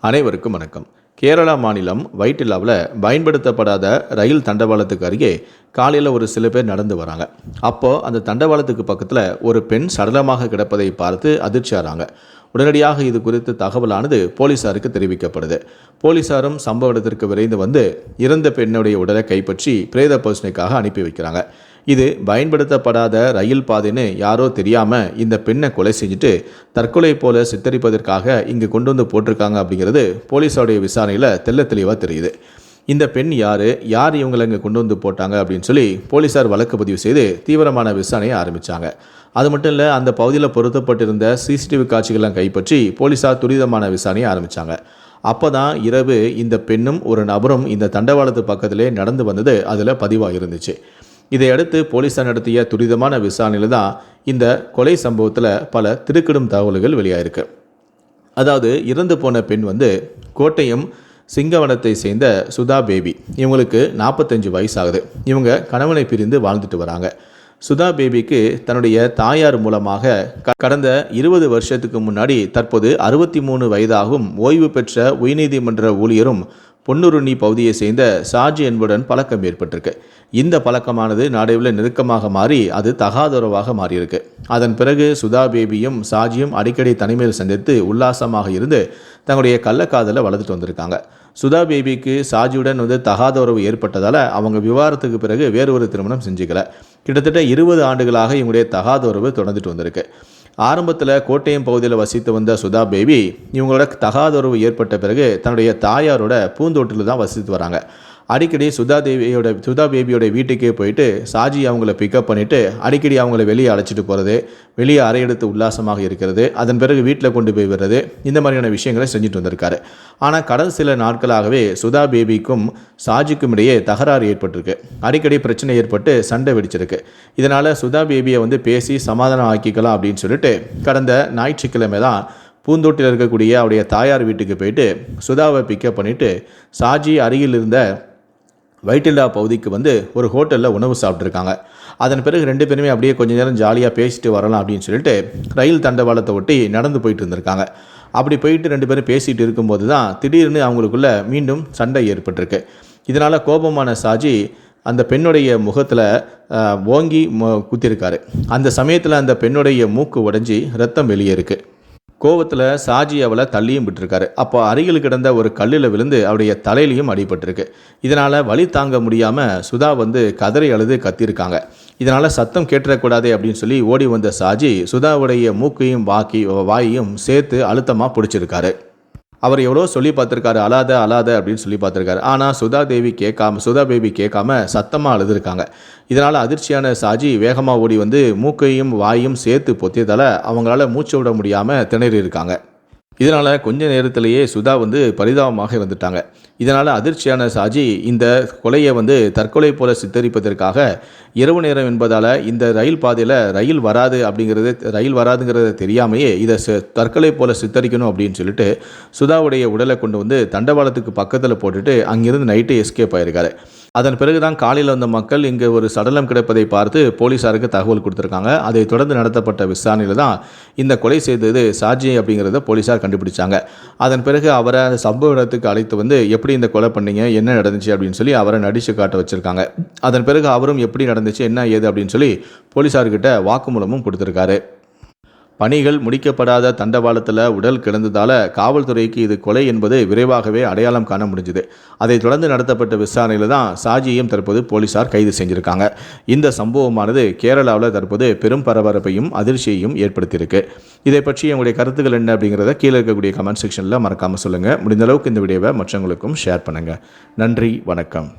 அனைவருக்கும் வணக்கம். கேரளா மாநிலம் வைட்டிலாவில் பயன்படுத்தப்படாத ரயில் தண்டவாளத்துக்கு அருகே காலையில் ஒரு சில பேர் நடந்து வராங்க. அப்போது அந்த தண்டவாளத்துக்கு பக்கத்தில் ஒரு பெண் சடலமாக கிடப்பதை பார்த்து அதிர்ச்சியாகிறாங்க. உடனடியாக இது குறித்து தகவலானது போலீஸாருக்கு தெரிவிக்கப்படுது. போலீஸாரும் சம்பவ இடத்திற்கு விரைந்து வந்து இறந்த பெண்ணுடைய உடலை கைப்பற்றி பிரேத பரிசோதனைக்காக அனுப்பி வைக்கிறாங்க. இது பயன்படுத்தப்படாத ரயில் பாதைன்னு யாரோ தெரியாமல் இந்த பெண்ணை கொலை செஞ்சுட்டு தற்கொலை போல சித்தரிப்பதற்காக இங்கே கொண்டு வந்து போட்டிருக்காங்க அப்படிங்கிறது போலீஸோடைய விசாரணையில் தெள்ள தெளிவாக தெரியுது. இந்த பெண் யார் இவங்களை இங்கே கொண்டு வந்து போட்டாங்க அப்படின்னு சொல்லி போலீஸார் வழக்கு பதிவு செய்து தீவிரமான விசாரணையை ஆரம்பித்தாங்க. அது மட்டும் இல்லை, அந்த பகுதியில் பொருத்தப்பட்டிருந்த சிசிடிவி காட்சிகள்லாம் கைப்பற்றி போலீஸார் துரிதமான விசாரணையை ஆரம்பித்தாங்க. அப்போ தான் இரவு இந்த பெண்ணும் ஒரு நபரும் இந்த தண்டவாளத்து பக்கத்திலே நடந்து வந்தது அதில் பதிவாக இருந்துச்சு. இதையடுத்து போலீஸார் நடத்திய துரிதமான விசாரணையில் தான் இந்த கொலை சம்பவத்தில் பல திடுக்கிடும் தகவல்கள் வெளியாயிருக்கு. அதாவது இறந்து போன பெண் கோட்டயம் சிங்கவனத்தை சேர்ந்த சுதா பேபி. இவங்களுக்கு 45 வயசாகுது. இவங்க கணவனை பிரிந்து வாழ்ந்துட்டு வராங்க. சுதா பேபிக்கு தன்னுடைய தாயார் மூலமாக கடந்த 20 வருஷத்துக்கு முன்னாடி தற்போது 63 வயதாகும் ஓய்வு பெற்ற உயர்நீதிமன்ற ஊழியரும் பொன்னுருணி பகுதியை சேர்ந்த சாஜி என்புடன் பழக்கம் ஏற்பட்டிருக்கு. இந்த பழக்கமானது நாடுவில் நெருக்கமாக மாறி அது தகாதுறவாக மாறியிருக்கு. அதன் பிறகு சுதா பேபியும் சாஜியும் அடிக்கடி தனிமையில் சந்தித்து உல்லாசமாக இருந்து தங்களுடைய கள்ளக்காதலை வளர்த்துட்டு வந்திருக்காங்க. சுதா பேபிக்கு சாஜியுடன் தகாத உறவு ஏற்பட்டதால் அவங்க விவாகரத்துக்கு பிறகு வேறு ஒரு திருமணம் செஞ்சுக்கல. கிட்டத்தட்ட 20 ஆண்டுகளாக இவங்களுடைய தகாத உறவு தொடர்ந்துட்டு வந்திருக்கு. ஆரம்பத்தில் கோட்டயம் பகுதியில் வசித்து வந்த சுதா பேபி இவங்களோட தகாதுறவு ஏற்பட்ட பிறகு தன்னுடைய தாயாரோட பூந்தோட்டில் தான் வசித்து வராங்க. அடிக்கடி சுதா பேபியோட வீட்டுக்கே போயிட்டு சாஜி அவங்கள பிக்கப் பண்ணிவிட்டு அடிக்கடி அவங்கள வெளியே அழைச்சிட்டு போகிறது, வெளியே அறையெடுத்து உல்லாசமாக இருக்கிறது, அதன் பிறகு வீட்டில் கொண்டு போய் விடுறது, இந்த மாதிரியான விஷயங்களை செஞ்சுட்டு வந்திருக்காரு. ஆனால் கடந்த சில நாட்களாகவே சுதா பேபிக்கும் சாஜிக்கும் இடையே தகராறு ஏற்பட்டிருக்கு. அடிக்கடி பிரச்சனை ஏற்பட்டு சண்டை வெடிச்சிருக்கு. இதனால் சுதா பேபியை பேசி சமாதானம் ஆக்கிக்கலாம் அப்படின்னு சொல்லிட்டு கடந்த ஞாயிற்றுக்கிழமை தான் பூந்தோட்டில் இருக்கக்கூடிய அவருடைய தாயார் வீட்டுக்கு போயிட்டு சுதாவை பிக்கப் பண்ணிவிட்டு சாஜி அருகில் இருந்த வைட்டிலா பகுதிக்கு ஒரு ஹோட்டலில் உணவு சாப்பிட்ருக்காங்க. அதன் பிறகு ரெண்டு பேருமே அப்படியே கொஞ்சம் நேரம் ஜாலியாக பேசிட்டு வரலாம் அப்படின்னு சொல்லிட்டு ரயில் தண்டவாளத்தை ஒட்டி நடந்து போயிட்டு இருந்திருக்காங்க. அப்படி போயிட்டு ரெண்டு பேரும் பேசிகிட்டு இருக்கும்போது தான் திடீர்னு அவங்களுக்குள்ள மீண்டும் சண்டை ஏற்பட்டிருக்கு. இதனால் கோபமான சாஜி அந்த பெண்ணுடைய முகத்தில் ஓங்கி குத்திருக்காரு. அந்த சமயத்தில் அந்த பெண்ணுடைய மூக்கு உடைஞ்சி ரத்தம் வெளியே இருக்குது. கோவத்தில் சாஜி அவளை தள்ளியும் விட்டுருக்காரு. அப்போ அருகில் கிடந்த ஒரு கல்லில் விழுந்து அவருடைய தலையிலையும் அடிபட்டிருக்கு. இதனால் வலி தாங்க முடியாமல் சுதா கதறி அழுது கத்திருக்காங்க. இதனால் சத்தம் கேட்டுறக்கூடாது அப்படின்னு சொல்லி ஓடி வந்த சாஜி சுதாவுடைய மூக்கையும் வாயையும் சேர்த்து அழுத்தமாக பிடிச்சிருக்காரு. அவர் எவ்வளோ சொல்லி பார்த்துருக்காரு, அழாத அப்படின்னு சொல்லி பார்த்துருக்காரு. ஆனால் சுதா பேபி கேட்காம சத்தமாக அழுதுருக்காங்க. இதனால் அதிர்ச்சியான சாஜி வேகமாக ஓடி மூக்கையும் வாயும் சேர்த்து பொத்தியதால் அவங்களால மூச்சு விட முடியாமல் திணறி இருக்காங்க. இதனால் கொஞ்ச நேரத்திலேயே சுதா பரிதாபமாக இருந்துட்டாங்க. இதனால் அதிர்ச்சியான சாஜி இந்த கொலையை தற்கொலை போல சித்தரிப்பதற்காக இரவு நேரம் என்பதால் இந்த ரயில் பாதையில் ரயில் வராதுங்கிறத தெரியாமையே இதை தற்கொலை போல சித்தரிக்கணும் அப்படின்னு சொல்லிட்டு சுதாவுடைய உடலை கொண்டு தண்டவாளத்துக்கு பக்கத்தில் போட்டுட்டு அங்கிருந்து நைட்டு எஸ்கேப் ஆயிருக்காரு. அதன் பிறகுதான் காலையில் வந்த மக்கள் இங்கே ஒரு சடலம் கிடப்பதை பார்த்து போலீஸாருக்கு தகவல் கொடுத்துருக்காங்க. அதை தொடர்ந்து நடத்தப்பட்ட விசாரணையில் தான் இந்த கொலை செய்தது சாஜி அப்படிங்கிறத போலீஸார் கண்டுபிடிச்சாங்க. அதன் பிறகு அவரை சம்பவ இடத்துக்கு அழைத்து எப்படி இந்த கொலை பண்ணீங்க, என்ன நடந்துச்சு அப்படின்னு சொல்லி அவரை நடிச்சு காட்ட வச்சுருக்காங்க. அதன் பிறகு அவரும் எப்படி நடந்துச்சு, என்ன ஏது அப்படின்னு சொல்லி போலீஸார்கிட்ட வாக்குமூலமும் கொடுத்துருக்காரு. பணிகள் முடிக்கப்படாத தண்டவாளத்தில் உடல் கிடந்ததால் காவல்துறைக்கு இது கொலை என்பது விரைவாகவே அடையாளம் காண முடிஞ்சுது. அதைத் தொடர்ந்து நடத்தப்பட்ட விசாரணையில் தான் சாஜியையும் தற்போது போலீஸார் கைது செஞ்சுருக்காங்க. இந்த சம்பவமானது கேரளாவில் தற்போது பெரும் பரபரப்பையும் அதிர்ச்சியையும் ஏற்படுத்தியிருக்கு. இதை பற்றி உங்களுடைய கருத்துக்கள் என்ன அப்படிங்கிறத கீழே இருக்கக்கூடிய கமெண்ட் செக்ஷனில் மறக்காமல் சொல்லுங்கள். முடிந்த அளவுக்கு இந்த வீடியோவை மற்றவங்களுக்கும் ஷேர் பண்ணுங்கள். நன்றி, வணக்கம்.